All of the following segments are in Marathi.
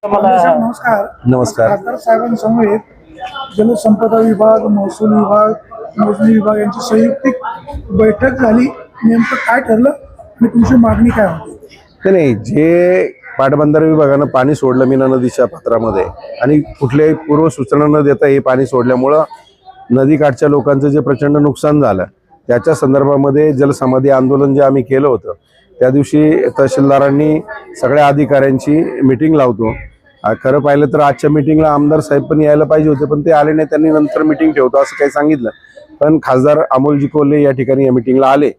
नमस्कार. नमस्कार. खासदार साहेबांसमवेत जलसंपदा विभाग, महसूल विभाग, मोजणी विभाग यांची संयुक्तिक बैठक झाली. नेमकं काय ठरलं आणि तुमची मागणी काय होती? नाही, जे पाटबंधारे विभागानं पाणी सोडलं मीना नदीच्या पात्रामध्ये आणि कुठल्याही पूर्व सूचना न देता हे पाणी सोडल्यामुळं नदीकाठच्या लोकांचं जे प्रचंड नुकसान झालं त्याच्या संदर्भामध्ये जलसमाधी आंदोलन जे आम्ही केलं होतं त्या दिवशी तहसीलदारांनी सगळ्या अधिकाऱ्यांची मीटिंग लावतो. खरं पाहिलं तर आजच्या मीटिंगला आमदार साहेब पण यायला पाहिजे होते, पण ते आले नाही. त्यांनी नंतर मीटिंग ठेवतो असं काही सांगितलं, पण खासदार अमोलजी कोल्हे या ठिकाणी या मीटिंगला आले.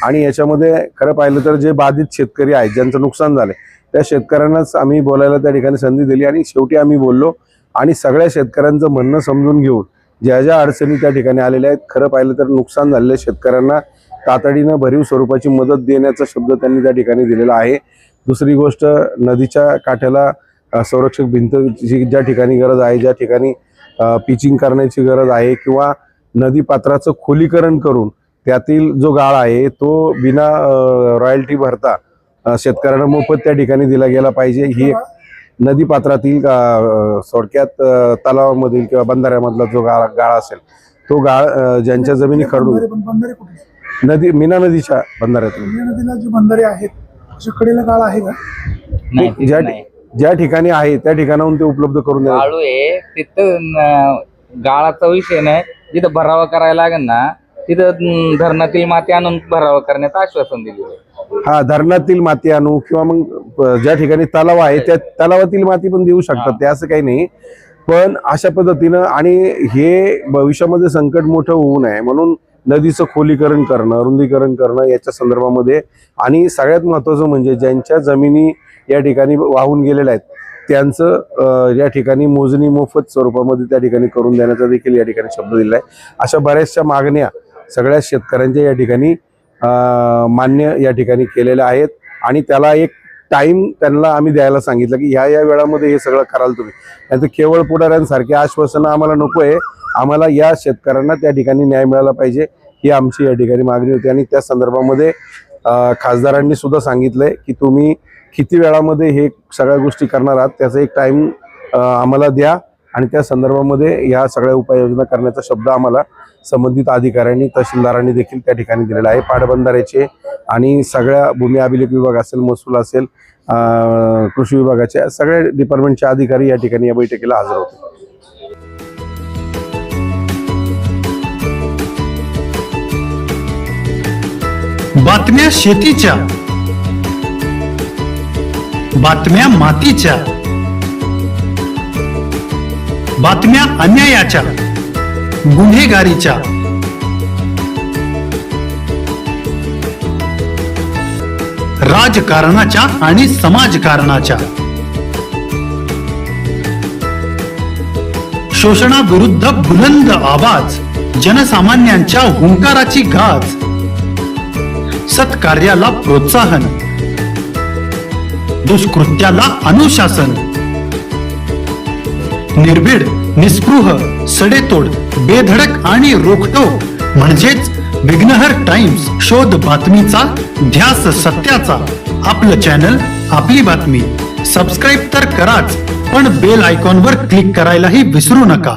आणि याच्यामध्ये खरं पाहिलं तर जे बाधित शेतकरी आहेत, ज्यांचं नुकसान झाले, त्या शेतकऱ्यांनाच आम्ही बोलायला त्या ठिकाणी संधी दिली आणि शेवटी आम्ही बोललो आणि सगळ्या शेतकऱ्यांचं म्हणणं समजून घेऊन ज्या ज्या अडचणी त्या ठिकाणी आलेल्या आहेत, खरं पाहिलं तर नुकसान झालेल्या शेतकऱ्यांना तातडीनं भरीव स्वरूपाची मदत देण्याचा शब्द त्यांनी त्या ठिकाणी दिलेला आहे. दुसरी गोष्ट, नदीच्या काठ्याला संरक्षक भिंतची ज्या ठिकाणी गरज आहे, ज्या ठिकाणी पिचिंग करण्याची गरज आहे किंवा नदी पात्राचं खोलीकरण करून त्यातील जो गाळ आहे तो बिना रॉयल्टी भरता शेतकऱ्यांना मोफत त्या ठिकाणी दिला गेला पाहिजे. ही नदी पात्रातील थोडक्यात तलावामधील किंवा बंधाऱ्यामधला जो गाळ असेल तो गाळ ज्यांच्या जमिनी खरडून नदी मीना नदीच्या बंधाऱ्यातून नदीला जी बंधारे आहेत अशा कडेला गाळ आहे का? ज्या ठिकाणी आहे त्या ठिकाणाहून ते उपलब्ध करून गाळू आहे तिथं गाळाचा विषय नाही. जिथं भरावा करायला लागेल ना तिथं धरणातील माती आणून भरावा करण्याचं आश्वासन दिले. हा, धरणातील माती आणू किंवा मग ज्या ठिकाणी तलाव आहे त्या तलावातील माती पण देऊ शकतात, ते असं काही नाही. पण अशा पद्धतीनं आणि हे भविष्यामध्ये संकट मोठं होऊ नये म्हणून नदीचं खोलीकरण करणं, रुंदीकरण करणं याच्या संदर्भामध्ये आणि सगळ्यात महत्त्वाचं म्हणजे ज्यांच्या जमिनी या ठिकाणी वाहून गेलेल्या आहेत त्यांचं या ठिकाणी मोजणी मोफत स्वरूपामध्ये त्या ठिकाणी करून देण्याचा देखील या ठिकाणी शब्द दिला आहे. अशा बऱ्याचशा मागण्या सगळ्या शेतकऱ्यांच्या या ठिकाणी मान्य या ठिकाणी केलेल्या आहेत आणि त्याला एक टाइम त्यांना आम्ही द्यायला सांगितलं की ह्या वेळामध्ये हे सगळं कराल तुम्ही. नाहीतर केवळ पुढाऱ्यांसारखे आश्वासनं आम्हाला नको आहे. आम्हाला या शेतकऱ्यांना त्या ठिकाणी न्याय मिळाला पाहिजे ही आमची या ठिकाणी मागणी होती. आणि त्या संदर्भामध्ये खासदारांनी सुद्धा सांगितलंय की तुम्ही किती वेळामध्ये हे सगळ्या गोष्टी करणार आहात त्याचा एक टाइम आम्हाला द्या आणि त्या संदर्भामध्ये ह्या सगळ्या उपाययोजना करण्याचा शब्द आम्हाला संबंधित अधिकाऱ्यांनी तहसीलदारांनी देखील त्या ठिकाणी दिलेला आहे. पाटबंधाऱ्याचे आणि सगळ्या भूमी अभिलेख विभाग असेल, महसूल असेल, कृषी विभागाच्या सगळ्या डिपार्टमेंटचे अधिकारी या ठिकाणी या बैठकीला हजर होते. बातम्या शेतीच्या, बातम्या मातीच्या, बातम्या अन्यायाच्या, गुन्हेगारीच्या, राजकारणाच्या आणि समाजकारणाच्या, शोषणाविरुद्ध बुलंद आवाज, जनसामान्यांच्या हुंकाराची गाज, सत्कार्याला प्रोत्साहन, दुष्कृत्याला अनुशासन, निर्भीड, निस्पृह, सडेतोड, बेधडक आणि रोखटोक म्हणजेच विघ्नहर टाइम्स. शोध बातमीचा, ध्यास सत्याचा. आपलं चॅनल, आपली बातमी. सबस्क्राईब तर कराच, पण बेल आयकॉनवर क्लिक करायलाही विसरू नका.